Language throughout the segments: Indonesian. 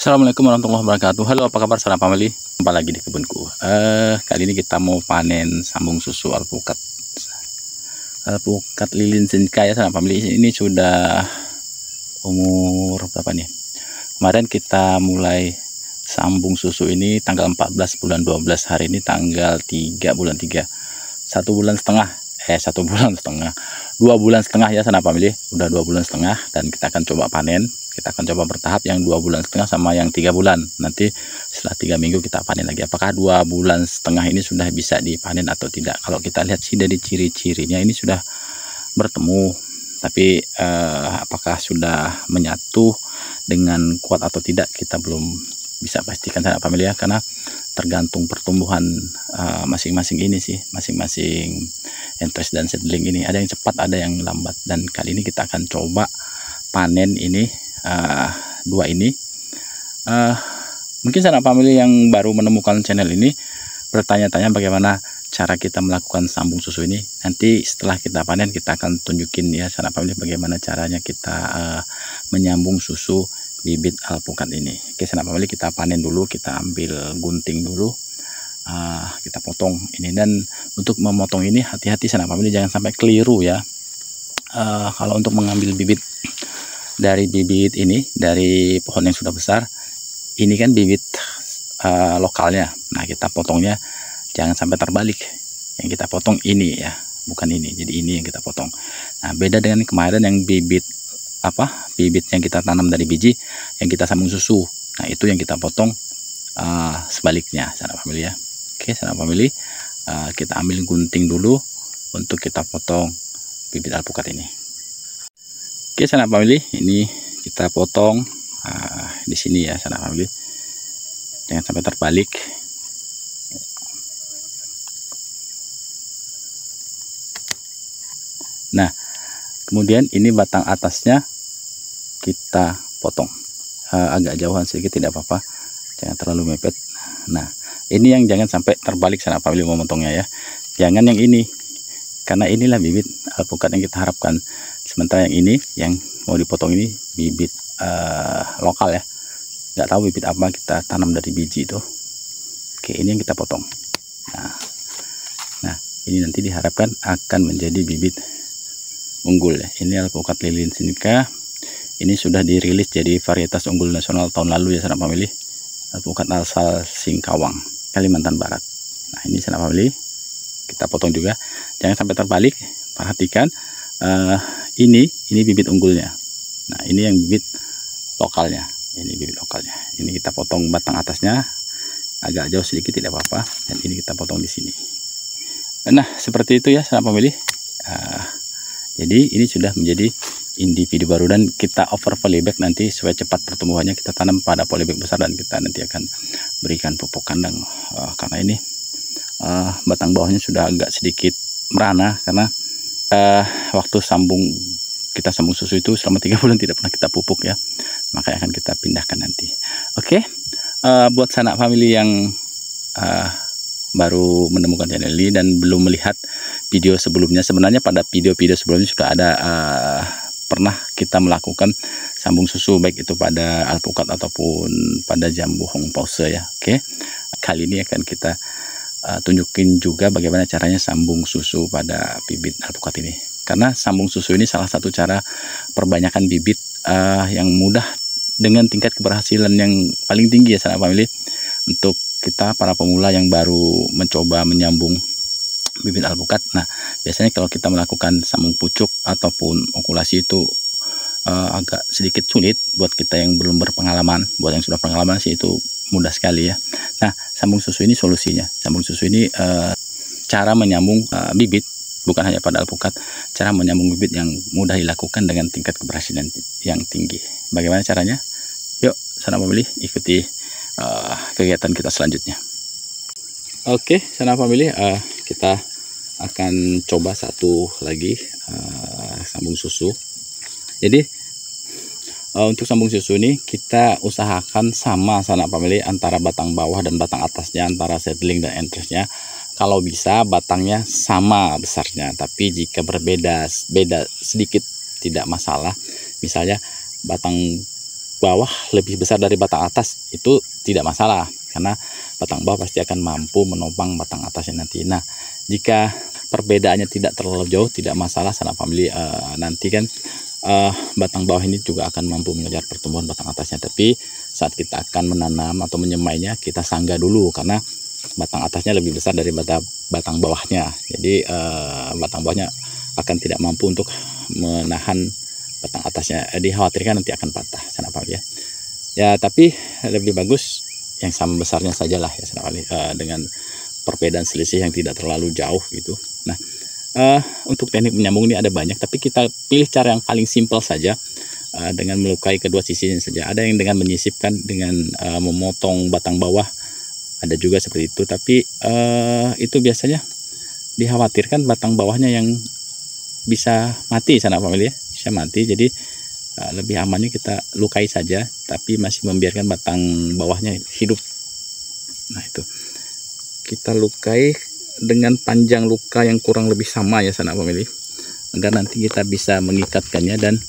Assalamualaikum warahmatullahi wabarakatuh. Halo, apa kabar sahabat family? Jumpa lagi di kebunku. Kali ini kita mau panen sambung susu alpukat lilin sinka ya sahabat family. Ini sudah umur berapa nih? Kemarin kita mulai sambung susu ini tanggal 14 bulan 12, hari ini tanggal 3 bulan 3. 1 bulan setengah. 1 bulan setengah. 2 bulan setengah ya sahabat family. Udah 2 bulan setengah dan kita akan coba panen. Kita akan coba bertahap yang 2 bulan setengah sama yang 3 bulan. Nanti setelah 3 minggu kita panen lagi. Apakah 2 bulan setengah ini sudah bisa dipanen atau tidak? Kalau kita lihat sih dari ciri-cirinya ini sudah bertemu. Tapi apakah sudah menyatu dengan kuat atau tidak, kita belum bisa pastikan sahabat family ya. Karena tergantung pertumbuhan masing-masing ini sih. Masing-masing entres dan seedling ini. Ada yang cepat, ada yang lambat. Dan kali ini kita akan coba panen ini. Dua ini mungkin sahabat family yang baru menemukan channel ini bertanya-tanya bagaimana cara kita melakukan sambung susu ini. Nanti setelah kita panen kita akan tunjukin ya sahabat family bagaimana caranya kita menyambung susu bibit alpukat ini. Oke sahabat family, kita panen dulu, kita ambil gunting dulu, kita potong ini. Dan untuk memotong ini hati-hati sahabat family, jangan sampai keliru ya. Kalau untuk mengambil bibit dari bibit ini, dari pohon yang sudah besar, ini kan bibit lokalnya. Nah kita potongnya jangan sampai terbalik. Yang kita potong ini ya, bukan ini. Jadi ini yang kita potong. Nah beda dengan kemarin yang bibit bibit yang kita tanam dari biji yang kita sambung susu. Nah itu yang kita potong sebaliknya sahabat family ya. Oke sahabat family, kita ambil gunting dulu untuk kita potong bibit alpukat ini. Oke sahabat family, ini kita potong di sini ya sahabat family, jangan sampai terbalik. Nah kemudian ini batang atasnya kita potong agak jauhan sedikit, tidak apa-apa, jangan terlalu mepet. Nah ini yang jangan sampai terbalik sahabat family memotongnya ya, jangan yang ini, karena inilah bibit alpukat yang kita harapkan. Sementara yang ini yang mau dipotong ini bibit lokal ya, nggak tahu bibit apa, kita tanam dari biji itu. Oke ini yang kita potong. Nah ini nanti diharapkan akan menjadi bibit unggul ya. Ini alpukat lilin sinka, ini sudah dirilis jadi varietas unggul nasional tahun lalu ya sahabat family. Alpukat asal Singkawang, Kalimantan Barat. Nah ini sahabat family, kita potong juga, jangan sampai terbalik. Perhatikan ini bibit unggulnya. Nah ini yang bibit lokalnya, ini bibit lokalnya. Ini kita potong batang atasnya agak jauh sedikit, tidak apa-apa, dan ini kita potong di sini. Nah seperti itu ya sahabat family. Jadi ini sudah menjadi individu baru dan kita over polybag nanti supaya cepat pertumbuhannya. Kita tanam pada polybag besar dan kita nanti akan berikan pupuk kandang karena ini batang bawahnya sudah agak sedikit merana karena waktu kita sambung susu itu selama 3 bulan tidak pernah kita pupuk ya, makanya akan kita pindahkan nanti. Oke, buat sanak family yang baru menemukan channel ini dan belum melihat video sebelumnya, sebenarnya pada video-video sebelumnya sudah ada pernah kita melakukan sambung susu baik itu pada alpukat ataupun pada jambu hong pause ya. Oke, kali ini akan kita tunjukin juga bagaimana caranya sambung susu pada bibit alpukat ini. Karena sambung susu ini salah satu cara perbanyakan bibit yang mudah dengan tingkat keberhasilan yang paling tinggi ya sahabat family. Untuk kita para pemula yang baru mencoba menyambung bibit alpukat. Nah biasanya kalau kita melakukan sambung pucuk ataupun okulasi itu agak sedikit sulit buat kita yang belum berpengalaman. Buat yang sudah pengalaman sih itu mudah sekali ya. Nah sambung susu ini solusinya. Sambung susu ini cara menyambung bibit, bukan hanya pada alpukat, cara menyambung bibit yang mudah dilakukan dengan tingkat keberhasilan yang tinggi. Bagaimana caranya? Yuk sahabat family, ikuti kegiatan kita selanjutnya. Oke sahabat family, kita akan coba satu lagi sambung susu. Jadi untuk sambung susu ini kita usahakan sama sahabat family antara batang bawah dan batang atasnya, antara seedling dan entresnya. Kalau bisa batangnya sama besarnya, tapi jika beda sedikit tidak masalah. Misalnya batang bawah lebih besar dari batang atas itu tidak masalah, karena batang bawah pasti akan mampu menopang batang atasnya nanti. Nah, jika perbedaannya tidak terlalu jauh tidak masalah sanak family. Nanti kan batang bawah ini juga akan mampu mengejar pertumbuhan batang atasnya, tapi saat kita akan menanam atau menyemainya kita sanggah dulu, karena batang atasnya lebih besar dari batang bawahnya. Jadi batang bawahnya akan tidak mampu untuk menahan batang atasnya, dikhawatirkan nanti akan patah sanak family ya. Ya, tapi lebih bagus yang sama besarnya sajalah ya sanak family, dengan perbedaan selisih yang tidak terlalu jauh gitu. Nah, untuk teknik menyambung ini ada banyak, tapi kita pilih cara yang paling simpel saja, dengan melukai kedua sisinya saja. Ada yang dengan menyisipkan, dengan memotong batang bawah, ada juga seperti itu. Tapi itu biasanya dikhawatirkan batang bawahnya yang bisa mati sanak family ya, bisa mati. Jadi lebih amannya kita lukai saja, tapi masih membiarkan batang bawahnya hidup. Nah, itu kita lukai dengan panjang luka yang kurang lebih sama ya sanak family, agar nanti kita bisa mengikatkannya dan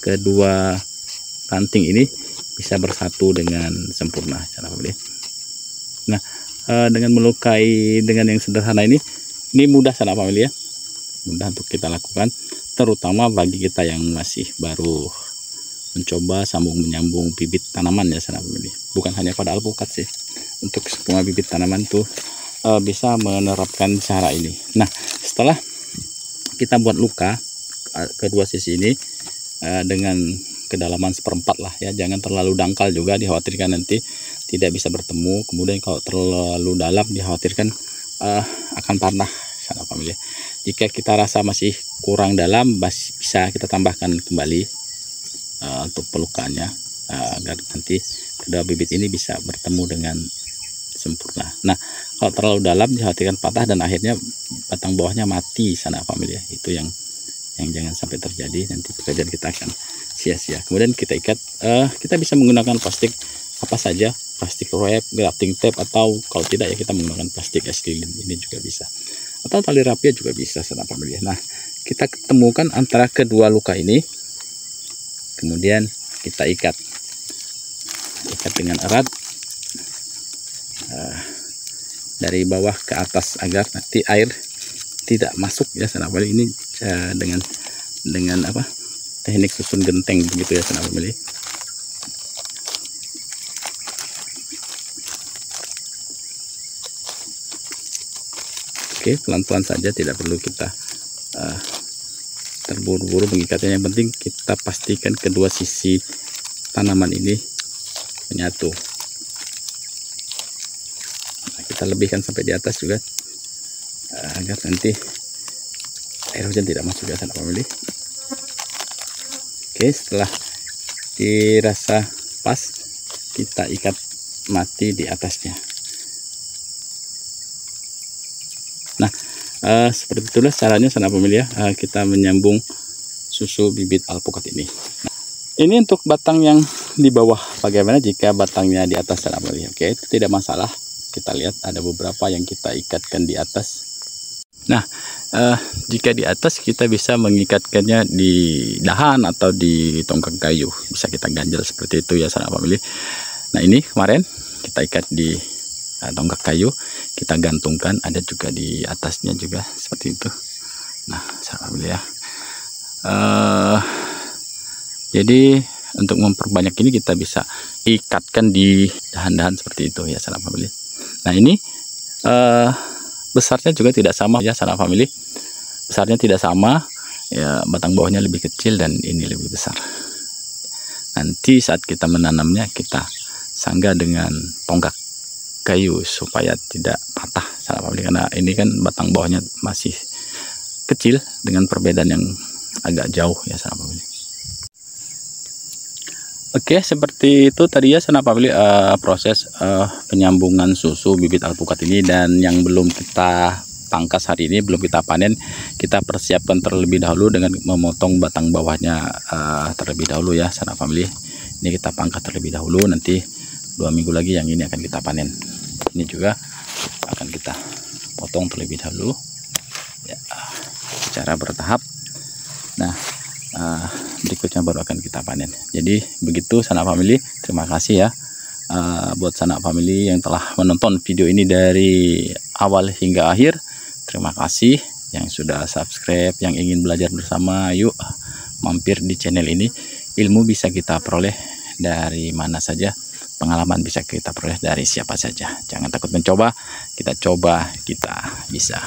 kedua ranting ini bisa bersatu dengan sempurna sanak family. Nah, dengan melukai dengan yang sederhana ini mudah sanak family ya, mudah untuk kita lakukan, terutama bagi kita yang masih baru mencoba sambung menyambung bibit tanaman ya sanak family. Bukan hanya pada alpukat sih, untuk semua bibit tanaman tuh bisa menerapkan cara ini. Nah, setelah kita buat luka kedua sisi ini dengan kedalaman 1/4 lah ya, jangan terlalu dangkal juga, dikhawatirkan nanti tidak bisa bertemu. Kemudian kalau terlalu dalam dikhawatirkan akan patah sanak family. Jika kita rasa masih kurang dalam, bisa kita tambahkan kembali untuk pelukannya, agar nanti kedua bibit ini bisa bertemu dengan sempurna. Nah, kalau terlalu dalam dikhawatirkan patah dan akhirnya batang bawahnya mati sanak family ya. Itu yang jangan sampai terjadi, nanti pekerjaan kita akan sia-sia. Kemudian kita ikat, kita bisa menggunakan plastik apa saja, plastik wrap, grafting tape, atau kalau tidak ya kita menggunakan plastik es lilin, ini juga bisa, atau tali rapia juga bisa sanak family. Nah, kita ketemukan antara kedua luka ini, kemudian kita ikat dengan erat dari bawah ke atas agar nanti air tidak masuk ya sanak family. Ini dengan apa, teknik susun genteng begitu ya sanak family. Oke, pelan-pelan saja, tidak perlu kita terburu-buru mengikatnya. Yang penting kita pastikan kedua sisi tanaman ini menyatu. Kita lebihkan sampai di atas juga, agar nanti air hujan tidak masuk ya sanak family. Oke, setelah dirasa pas, kita ikat mati di atasnya. Nah, seperti itulah caranya sanak family ya, kita menyambung susu bibit alpukat ini. Nah, ini untuk batang yang di bawah. Bagaimana jika batangnya di atas sanak family? Oke, itu tidak masalah. Kita lihat ada beberapa yang kita ikatkan di atas. Nah, jika di atas kita bisa mengikatkannya di dahan atau di tongkat kayu, bisa kita ganjel seperti itu ya sanak family. Nah, ini kemarin kita ikat di tongkat kayu, kita gantungkan, ada juga di atasnya juga seperti itu. Nah, sanak family ya, jadi untuk memperbanyak ini kita bisa ikatkan di dahan-dahan seperti itu ya sanak family. Nah, ini besarnya juga tidak sama ya sanak family, besarnya tidak sama ya, batang bawahnya lebih kecil dan ini lebih besar. Nanti saat kita menanamnya kita sanggah dengan tonggak kayu supaya tidak patah sanak family, karena ini kan batang bawahnya masih kecil dengan perbedaan yang agak jauh ya sanak family. Oke, seperti itu tadi ya sanak family, proses penyambungan susu bibit alpukat ini. Dan yang belum kita pangkas hari ini, belum kita panen, kita persiapkan terlebih dahulu dengan memotong batang bawahnya terlebih dahulu ya sanak family. Ini kita pangkas terlebih dahulu, nanti 2 minggu lagi yang ini akan kita panen. Ini juga akan kita potong terlebih dahulu ya, secara bertahap. Nah, berikutnya baru akan kita panen. Jadi begitu Sanak Family, terima kasih ya buat Sanak Family yang telah menonton video ini dari awal hingga akhir. Terima kasih yang sudah subscribe, yang ingin belajar bersama, yuk mampir di channel ini. Ilmu bisa kita peroleh dari mana saja, pengalaman bisa kita peroleh dari siapa saja. Jangan takut mencoba, kita coba, kita bisa.